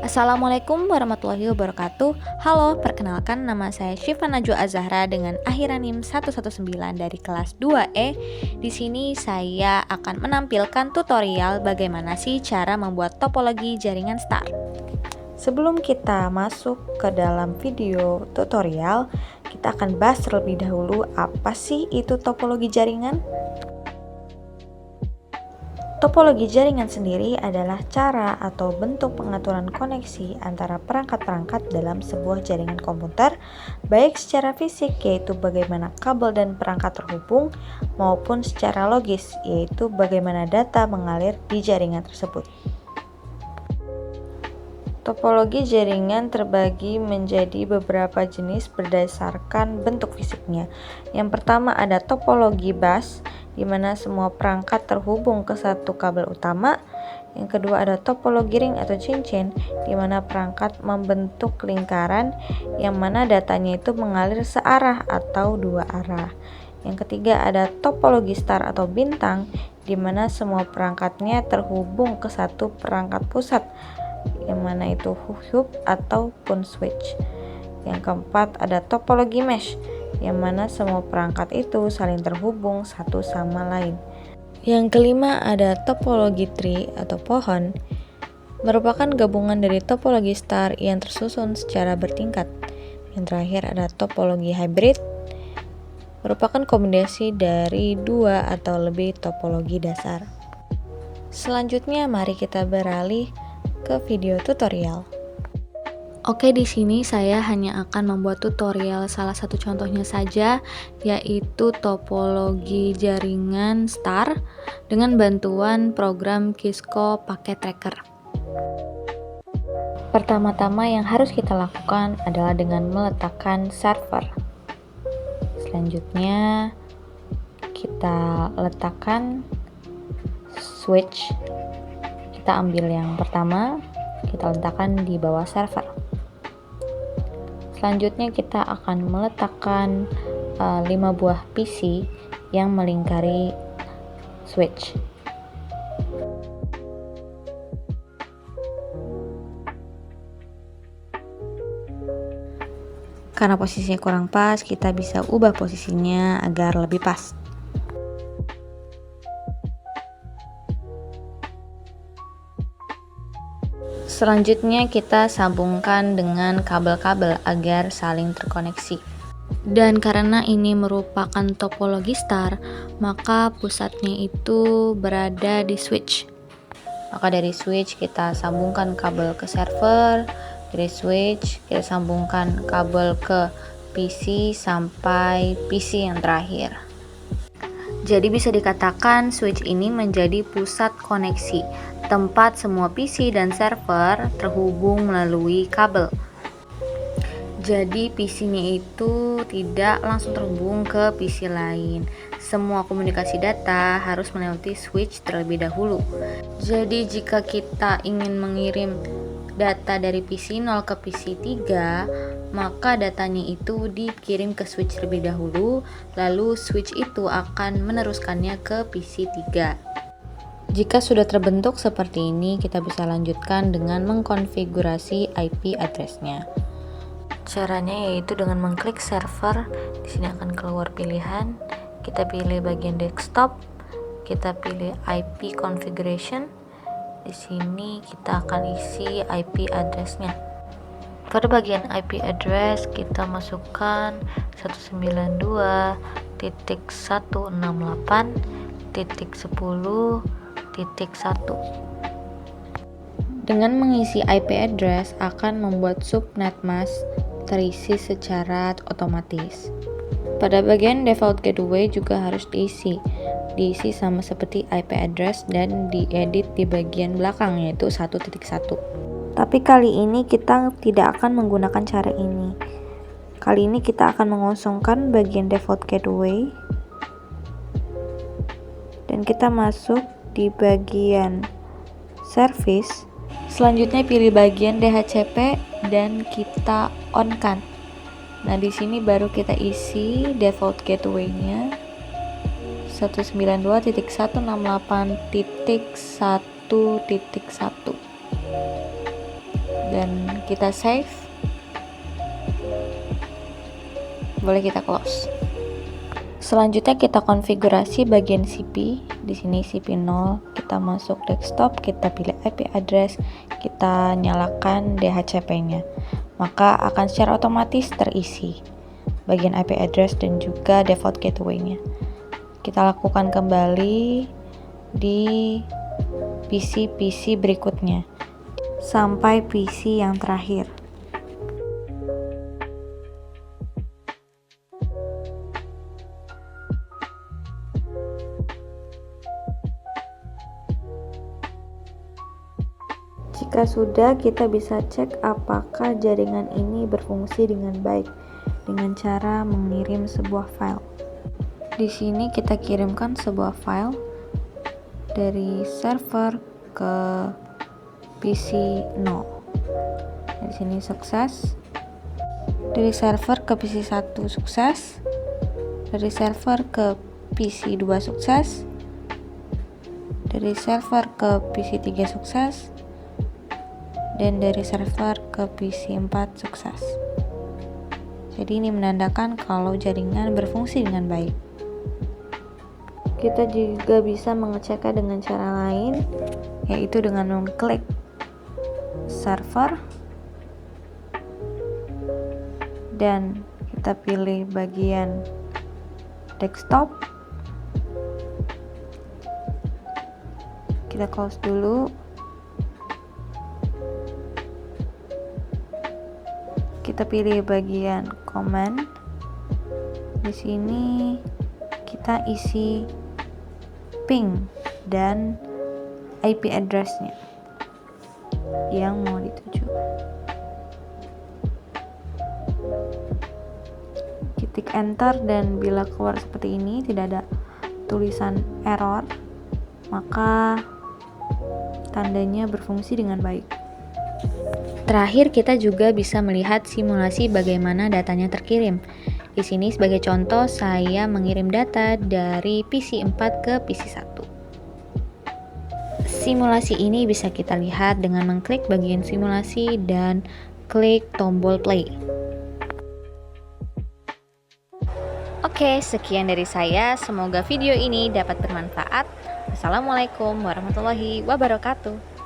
Assalamualaikum warahmatullahi wabarakatuh. Halo, perkenalkan nama saya Syifa Najwa Azahra dengan akhiran NIM 119 dari kelas 2E. Di sini saya akan menampilkan tutorial bagaimana sih cara membuat topologi jaringan star. Sebelum kita masuk ke dalam video tutorial, kita akan bahas terlebih dahulu apa sih itu topologi jaringan. Topologi jaringan sendiri adalah cara atau bentuk pengaturan koneksi antara perangkat-perangkat dalam sebuah jaringan komputer, baik secara fisik yaitu bagaimana kabel dan perangkat terhubung, maupun secara logis yaitu bagaimana data mengalir di jaringan tersebut. Topologi jaringan terbagi menjadi beberapa jenis berdasarkan bentuk fisiknya. Yang pertama ada topologi bus, di mana semua perangkat terhubung ke satu kabel utama. Yang kedua ada topologi ring atau cincin, di mana perangkat membentuk lingkaran yang mana datanya itu mengalir searah atau dua arah. Yang ketiga ada topologi star atau bintang, di mana semua perangkatnya terhubung ke satu perangkat pusat, yang mana itu hub ataupun switch. Yang keempat ada topologi mesh, yang mana semua perangkat itu saling terhubung satu sama lain. Yang kelima ada topologi tree atau pohon, merupakan gabungan dari topologi star yang tersusun secara bertingkat. Yang terakhir ada topologi hybrid, merupakan kombinasi dari dua atau lebih topologi dasar. Selanjutnya mari kita beralih ke video tutorial. Oke, di sini saya hanya akan membuat tutorial salah satu contohnya saja, yaitu topologi jaringan star dengan bantuan program Kisco Packet Tracker. Pertama-tama yang harus kita lakukan adalah dengan meletakkan server. Selanjutnya kita letakkan switch. Kita ambil yang pertama, kita letakkan di bawah server. Selanjutnya kita akan meletakkan 5 buah PC yang melingkari switch. Karena posisinya kurang pas, kita bisa ubah posisinya agar lebih pas. Selanjutnya kita sambungkan dengan kabel-kabel agar saling terkoneksi. Dan karena ini merupakan topologi star, maka pusatnya itu berada di switch. Maka dari switch kita sambungkan kabel ke server, dari switch kita sambungkan kabel ke PC sampai PC yang terakhir. Jadi bisa dikatakan switch ini menjadi pusat koneksi, tempat semua PC dan server terhubung melalui kabel. Jadi PC-nya itu tidak langsung terhubung ke PC lain. Semua komunikasi data harus melewati switch terlebih dahulu. Jadi jika kita ingin mengirim data dari PC 0 ke PC 3, maka datanya itu dikirim ke switch terlebih dahulu, lalu switch itu akan meneruskannya ke PC 3. Jika sudah terbentuk seperti ini, kita bisa lanjutkan dengan mengkonfigurasi IP address-nya. Caranya yaitu dengan mengklik server. Di sini akan keluar pilihan. Kita pilih bagian desktop, kita pilih IP configuration. Di sini kita akan isi IP address-nya. Pada bagian IP address kita masukkan 192.168.10.1. Dengan mengisi IP address akan membuat subnet mask terisi secara otomatis. Pada bagian default gateway juga harus diisi sama seperti IP address dan diedit di bagian belakang yaitu 1.1. Tapi kali ini kita tidak akan menggunakan cara ini. Kali ini kita akan mengosongkan bagian default gateway dan kita masuk di bagian service. Selanjutnya pilih bagian DHCP dan kita on-kan. Nah, di sini baru kita isi default gateway-nya 192.168.1.1. dan kita save. Boleh kita close. Selanjutnya kita konfigurasi bagian CP. Di sini CP 0, kita masuk desktop, kita pilih IP address, kita nyalakan DHCP-nya. Maka akan secara otomatis terisi bagian IP address dan juga default gateway-nya. Kita lakukan kembali di PC berikutnya sampai PC yang terakhir. Jika sudah, kita bisa cek apakah jaringan ini berfungsi dengan baik dengan cara mengirim sebuah file. Di sini kita kirimkan sebuah file dari server ke PC 0. Di sini sukses. Dari server ke PC 1 sukses. Dari server ke PC 2 sukses. Dari server ke PC 3 sukses. Dan dari server ke PC 4 sukses. Jadi ini menandakan kalau jaringan berfungsi dengan baik. Kita juga bisa mengeceknya dengan cara lain, yaitu dengan mengklik server dan kita pilih bagian desktop. Kita close dulu. Kita pilih bagian command. Di sini kita isi ping dan IP address-nya yang mau dituju. Ketik enter dan bila keluar seperti ini tidak ada tulisan error, maka tandanya berfungsi dengan baik. Terakhir, kita juga bisa melihat simulasi bagaimana datanya terkirim. Di sini sebagai contoh, saya mengirim data dari PC 4 ke PC 1. Simulasi ini bisa kita lihat dengan mengklik bagian simulasi dan klik tombol play. Oke, sekian dari saya. Semoga video ini dapat bermanfaat. Wassalamualaikum warahmatullahi wabarakatuh.